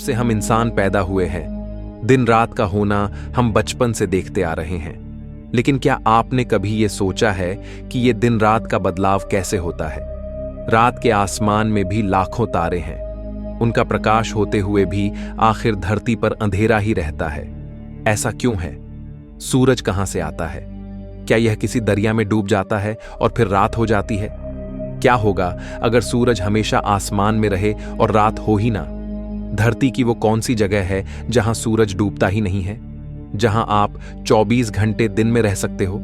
से हम इंसान पैदा हुए हैं। दिन रात का होना हम बचपन से देखते आ रहे हैं। लेकिन क्या आपने कभी ये सोचा है कि ये दिन रात का बदलाव कैसे होता है? रात के आसमान में भी लाखों तारे हैं। उनका प्रकाश होते हुए भी आखिर धरती पर अंधेरा ही रहता है। ऐसा क्यों है? सूरज कहां से आता है? क्या यह किसी दरिया में डूब जाता है और फिर रात हो जाती है? क्या होगा अगर सूरज हमेशा आसमान में रहे और रात हो ही ना? धरती की वो कौन सी जगह है जहां सूरज डूबता ही नहीं है, जहां आप 24 घंटे दिन में रह सकते हो?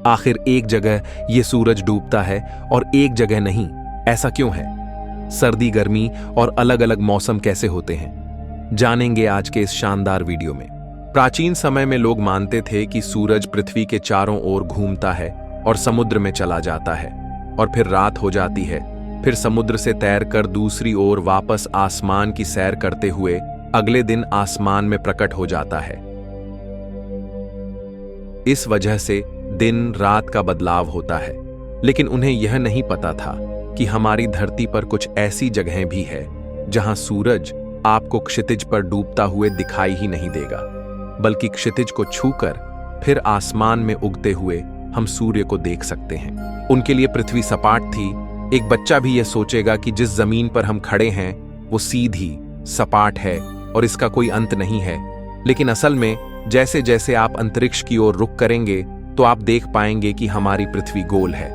आखिर एक जगह ये सूरज डूबता है और एक जगह नहीं, ऐसा क्यों है? सर्दी गर्मी और अलग अलग मौसम कैसे होते हैं, जानेंगे आज के इस शानदार वीडियो में। प्राचीन समय में लोग मानते थे कि सूरज पृथ्वी के चारों ओर घूमता है और समुद्र में चला जाता है और फिर रात हो जाती है। फिर समुद्र से तैरकर दूसरी ओर वापस आसमान की सैर करते हुए अगले दिन आसमान में प्रकट हो जाता है। इस वजह से दिन रात का बदलाव होता है। लेकिन उन्हें यह नहीं पता था कि हमारी धरती पर कुछ ऐसी जगहें भी है जहां सूरज आपको क्षितिज पर डूबता हुए दिखाई ही नहीं देगा, बल्कि क्षितिज को छूकर फिर आसमान में उगते हुए हम सूर्य को देख सकते हैं। उनके लिए पृथ्वी सपाट थी। एक बच्चा भी यह सोचेगा कि जिस जमीन पर हम खड़े हैं वो सीधी सपाट है और इसका कोई अंत नहीं है। लेकिन असल में जैसे जैसे आप अंतरिक्ष की ओर रुख करेंगे तो आप देख पाएंगे कि हमारी पृथ्वी गोल है।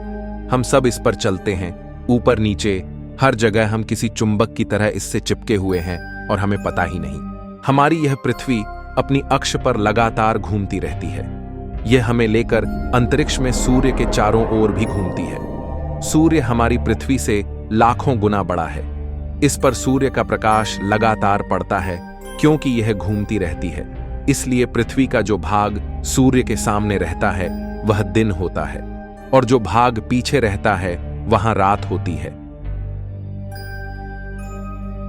हम सब इस पर चलते हैं, ऊपर नीचे हर जगह हम किसी चुंबक की तरह इससे चिपके हुए हैं और हमें पता ही नहीं। हमारी यह पृथ्वी अपनी अक्ष पर लगातार घूमती रहती है। यह हमें लेकर अंतरिक्ष में सूर्य के चारों ओर भी घूमती है। सूर्य हमारी पृथ्वी से लाखों गुना बड़ा है। इस पर सूर्य का प्रकाश लगातार पड़ता है क्योंकि यह घूमती रहती है। इसलिए पृथ्वी का जो भाग सूर्य के सामने रहता है वह दिन होता है और जो भाग पीछे रहता है वहां रात होती है।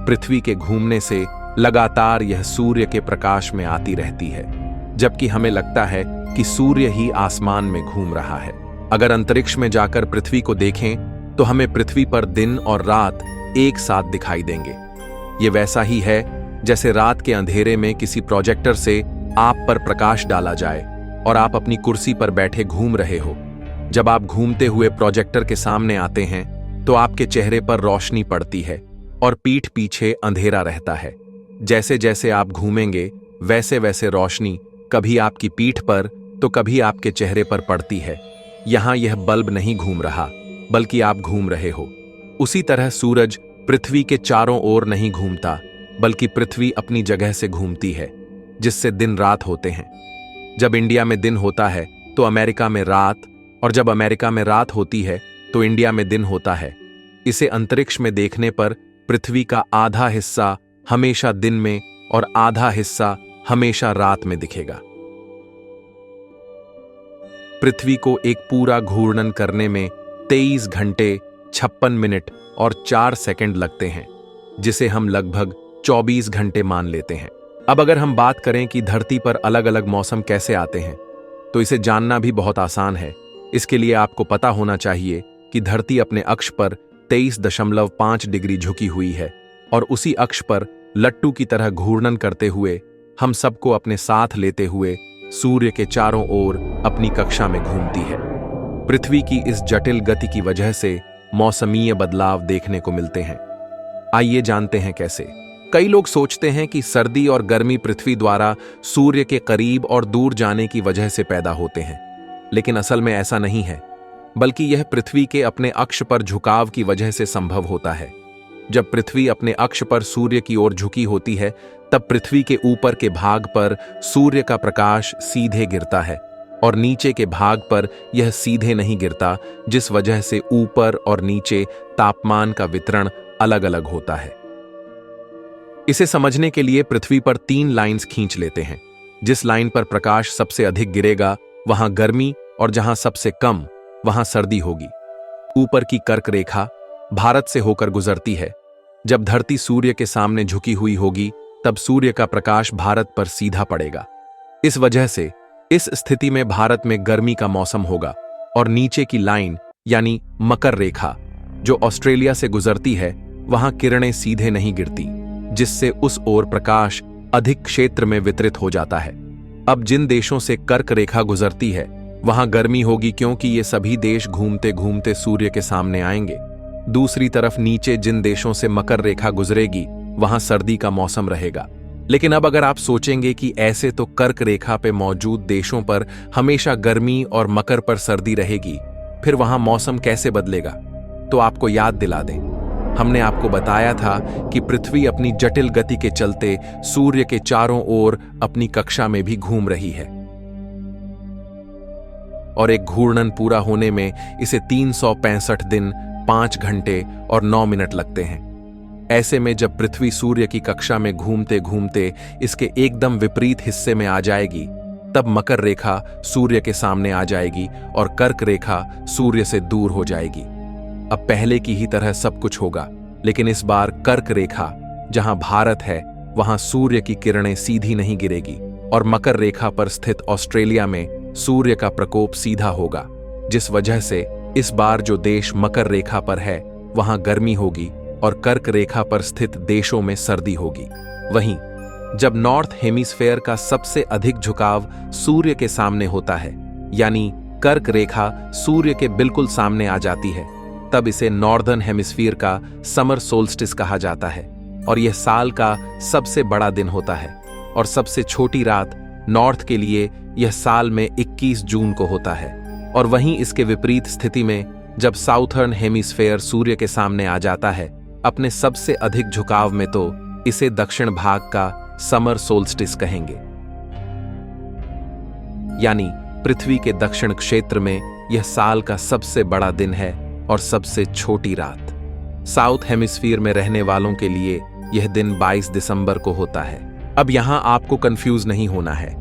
पृथ्वी के घूमने से लगातार यह सूर्य के प्रकाश में आती रहती है, जबकि हमें लगता है कि सूर्य ही आसमान में घूम रहा है। अगर अंतरिक्ष में जाकर पृथ्वी को देखें तो हमें पृथ्वी पर दिन और रात एक साथ दिखाई देंगे। ये वैसा ही है जैसे रात के अंधेरे में किसी प्रोजेक्टर से आप पर प्रकाश डाला जाए और आप अपनी कुर्सी पर बैठे घूम रहे हो। जब आप घूमते हुए प्रोजेक्टर के सामने आते हैं तो आपके चेहरे पर रोशनी पड़ती है और पीठ पीछे अंधेरा रहता है। जैसे जैसे आप घूमेंगे वैसे वैसे रोशनी कभी आपकी पीठ पर तो कभी आपके चेहरे पर पड़ती है। यहां यह बल्ब नहीं घूम रहा, बल्कि आप घूम रहे हो। उसी तरह सूरज पृथ्वी के चारों ओर नहीं घूमता, बल्कि पृथ्वी अपनी जगह से घूमती है, जिससे दिन रात होते हैं। जब इंडिया में दिन होता है तो अमेरिका में रात, और जब अमेरिका में रात होती है तो इंडिया में दिन होता है। इसे अंतरिक्ष में देखने पर पृथ्वी का आधा हिस्सा हमेशा दिन में और आधा हिस्सा हमेशा रात में दिखेगा। पृथ्वी को एक पूरा घूर्णन करने में 23 घंटे 56 मिनट और 4 सेकंड लगते हैं, जिसे हम लगभग 24 घंटे मान लेते हैं। अब अगर हम बात करें कि धरती पर अलग अलग मौसम कैसे आते हैं, तो इसे जानना भी बहुत आसान है। इसके लिए आपको पता होना चाहिए कि धरती अपने अक्ष पर 23.5 डिग्री झुकी हुई है और उसी अक्ष पर लट्टू की तरह घूर्णन करते हुए हम सबको अपने साथ लेते हुए सूर्य के चारों ओर अपनी कक्षा में घूमती है। पृथ्वी की इस जटिल गति की वजह से मौसमीय बदलाव देखने को मिलते हैं। आइए जानते हैं कैसे। कई लोग सोचते हैं कि सर्दी और गर्मी पृथ्वी द्वारा सूर्य के करीब और दूर जाने की वजह से पैदा होते हैं, लेकिन असल में ऐसा नहीं है, बल्कि यह पृथ्वी के अपने अक्ष पर झुकाव की वजह से संभव होता है। जब पृथ्वी अपने अक्ष पर सूर्य की ओर झुकी होती है, तब पृथ्वी के ऊपर के भाग पर सूर्य का प्रकाश सीधे गिरता है और नीचे के भाग पर यह सीधे नहीं गिरता, जिस वजह से ऊपर और नीचे तापमान का वितरण अलग अलग होता है। इसे समझने के लिए पृथ्वी पर 3 लाइंस खींच लेते हैं। जिस लाइन पर प्रकाश सबसे अधिक गिरेगा वहां गर्मी और जहां सबसे कम वहां सर्दी होगी। ऊपर की कर्क रेखा भारत से होकर गुजरती है। जब धरती सूर्य के सामने झुकी हुई होगी तब सूर्य का प्रकाश भारत पर सीधा पड़ेगा। इस वजह से इस स्थिति में भारत में गर्मी का मौसम होगा और नीचे की लाइन यानी मकर रेखा जो ऑस्ट्रेलिया से गुजरती है, वहां किरणें सीधे नहीं गिरती, जिससे उस ओर प्रकाश अधिक क्षेत्र में वितरित हो जाता है। अब जिन देशों से कर्क रेखा गुजरती है वहां गर्मी होगी, क्योंकि ये सभी देश घूमते घूमते सूर्य के सामने आएंगे। दूसरी तरफ नीचे जिन देशों से मकर रेखा गुजरेगी वहां सर्दी का मौसम रहेगा। लेकिन अब अगर आप सोचेंगे कि ऐसे तो कर्क रेखा पे मौजूद देशों पर हमेशा गर्मी और मकर पर सर्दी रहेगी, फिर वहां मौसम कैसे बदलेगा? तो आपको याद दिला दें, हमने आपको बताया था कि पृथ्वी अपनी जटिल गति के चलते सूर्य के चारों ओर अपनी कक्षा में भी घूम रही है और एक घूर्णन पूरा होने में इसे 365 दिन, 5 घंटे और 9 मिनट लगते हैं। ऐसे में जब पृथ्वी सूर्य की कक्षा में घूमते घूमते इसके एकदम विपरीत हिस्से में आ जाएगी, तब मकर रेखा सूर्य के सामने आ जाएगी और कर्क रेखा सूर्य से दूर हो जाएगी। अब पहले की ही तरह सब कुछ होगा, लेकिन इस बार कर्क रेखा जहां भारत है वहां सूर्य की किरणें सीधी नहीं गिरेगी और मकर रेखा पर स्थित ऑस्ट्रेलिया में सूर्य का प्रकोप सीधा होगा, जिस वजह से इस बार जो देश मकर रेखा पर है वहां गर्मी होगी और कर्क रेखा पर स्थित देशों में सर्दी होगी। वहीं जब नॉर्थ हेमिस्फेयर का सबसे अधिक झुकाव सूर्य के सामने होता है, यानी कर्क रेखा सूर्य के बिल्कुल सामने आ जाती है, तब इसे नॉर्दर्न हेमिस्फीयर का समर सोल्स्टिस कहा जाता है और यह साल का सबसे बड़ा दिन होता है और सबसे छोटी रात नॉर्थ के लिए यह साल में 21 जून को होता है। और वहीं इसके विपरीत स्थिति में जब साउथर्न हेमिस्फेयर सूर्य के सामने आ जाता है अपने सबसे अधिक झुकाव में, तो इसे दक्षिण भाग का समर सोल्स्टिस कहेंगे, यानी पृथ्वी के दक्षिण क्षेत्र में यह साल का सबसे बड़ा दिन है और सबसे छोटी रात। साउथ हेमिस्फीयर में रहने वालों के लिए यह दिन 22 दिसंबर को होता है। अब यहां आपको कंफ्यूज नहीं होना है,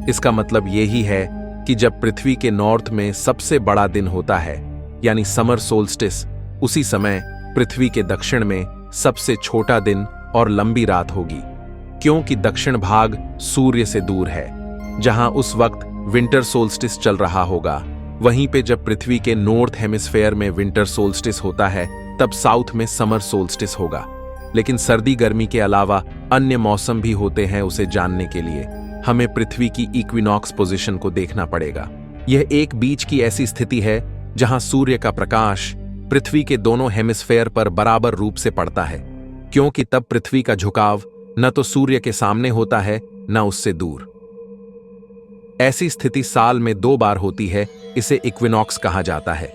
इसका मतलब यही है कि जब पृथ्वी के नॉर्थ में सबसे बड़ा दिन होता है यानी समर सोल्स्टिस, उसी समय पृथ्वी के दक्षिण में सबसे छोटा दिन और लंबी रात होगी, क्योंकि दक्षिण भाग सूर्य से दूर है जहां उस वक्त विंटर सोल्स्टिस चल रहा होगा। वहीं पे जब पृथ्वी के नॉर्थ हेमिस्फेयर में विंटर सोल्स्टिस होता है तब साउथ में समर सोल्स्टिस होगा। लेकिन सर्दी गर्मी के अलावा अन्य मौसम भी होते हैं, उसे जानने के लिए हमें पृथ्वी की इक्विनॉक्स पोजीशन को देखना पड़ेगा। यह एक बीच की ऐसी स्थिति है जहां सूर्य का प्रकाश पृथ्वी के दोनों हेमिस्फेयर पर बराबर रूप से पड़ता है, क्योंकि तब पृथ्वी का झुकाव न तो सूर्य के सामने होता है न उससे दूर। ऐसी स्थिति साल में 2 बार होती है, इसे इक्विनॉक्स कहा जाता है।